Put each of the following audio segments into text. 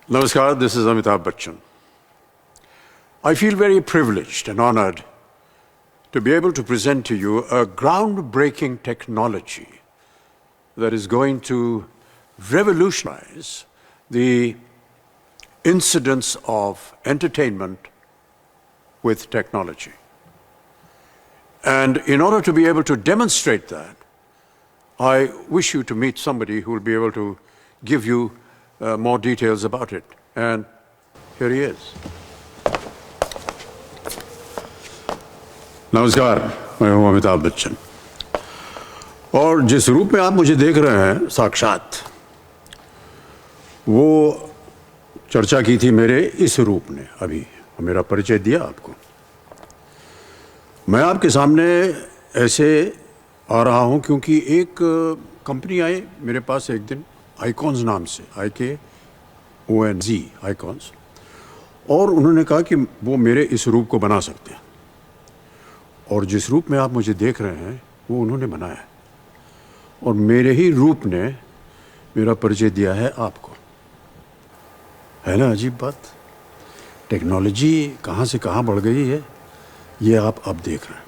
Namaskar, this is Amitabh Bachchan. I feel very privileged and honored to be able to present to you a groundbreaking technology that is going to revolutionize the incidence of entertainment with technology. And in order to be able to demonstrate that, I wish you to meet somebody who will be able to give you more details about it. And here he is. नमस्कार, मैं हूं अमिताभ बच्चन और जिस रूप में आप मुझे देख रहे हैं साक्षात, वो चर्चा की थी मेरे इस रूप ने। अभी मेरा परिचय दिया आपको। मैं आपके सामने ऐसे आ रहा हूं क्योंकि एक कंपनी आई मेरे पास एक दिन आइकॉन्स नाम से, IKONZ आइकॉन्स, और उन्होंने कहा कि वो मेरे इस रूप को बना सकते हैं और जिस रूप में आप मुझे देख रहे हैं वो उन्होंने बनाया है और मेरे ही रूप ने मेरा परिचय दिया है आपको। है ना अजीब बात? टेक्नोलॉजी कहाँ से कहाँ बढ़ गई है, ये आप अब देख रहे हैं।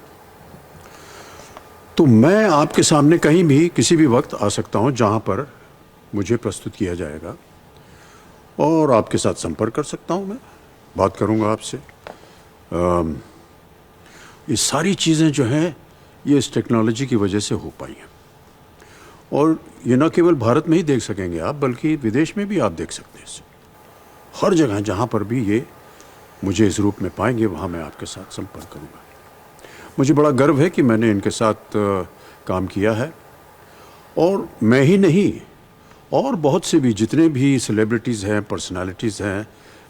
तो मैं आपके सामने कहीं भी किसी भी वक्त आ सकता हूँ जहाँ पर मुझे प्रस्तुत किया जाएगा और आपके साथ संपर्क कर सकता हूँ। मैं बात करूँगा आपसे। ये सारी चीज़ें जो हैं ये इस टेक्नोलॉजी की वजह से हो पाई हैं और ये न केवल भारत में ही देख सकेंगे आप, बल्कि विदेश में भी आप देख सकते हैं इसे। हर जगह जहाँ पर भी ये मुझे इस रूप में पाएंगे वहाँ मैं आपके साथ संपर्क करूँगा। मुझे बड़ा गर्व है कि मैंने इनके साथ काम किया है और मैं ही नहीं, और बहुत से भी जितने भी सेलिब्रिटीज़ हैं, पर्सनालिटीज़ हैं,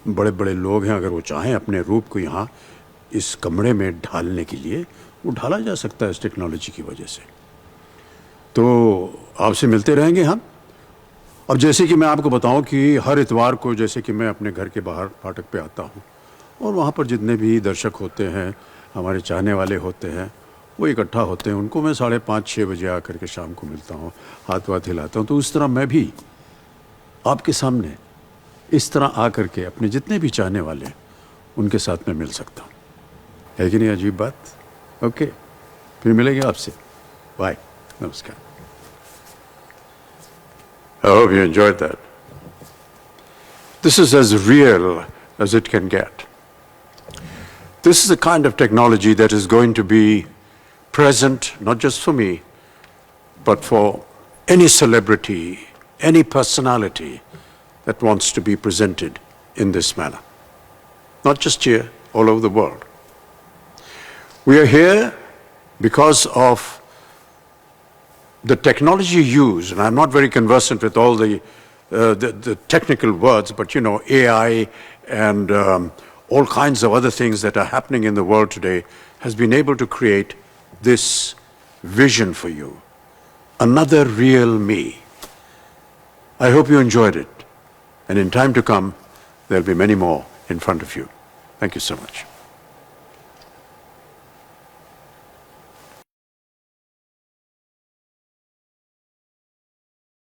बड़े बड़े लोग हैं, अगर वो चाहें अपने रूप को यहाँ इस कमरे में ढालने के लिए, वो ढाला जा सकता है इस टेक्नोलॉजी की वजह से। तो आपसे मिलते रहेंगे हम। अब जैसे कि मैं आपको बताऊं कि हर इतवार को जैसे कि मैं अपने घर के बाहर फाटक पे आता हूं और वहाँ पर जितने भी दर्शक होते हैं, हमारे चाहने वाले होते हैं, वो इकट्ठा होते हैं। उनको मैं 5:30-6 बजे आकर के शाम को मिलता हूँ, हाथ वाथ हिलाता हूँ। तो उस तरह मैं भी आपके सामने इस तरह आकर के अपने जितने भी चाहने वाले हैं उनके साथ में मिल सकता हूँ। है कि नहीं अजीब बात? ओके, फिर मिलेंगे आपसे। बाय, नमस्कार। I hope you enjoyed that. This is as real as it can get. This is the kind of technology that is going to be present not just for me, but for any celebrity, any personality that wants to be presented in this manner. Not just here, all over the world. We are here because of the technology used, and I'm not very conversant with all the technical words, but you know, AI and all kinds of other things that are happening in the world today has been able to create this vision for you, another real me. I hope you enjoyed it, and in time to come, there'll be many more in front of you. Thank you so much.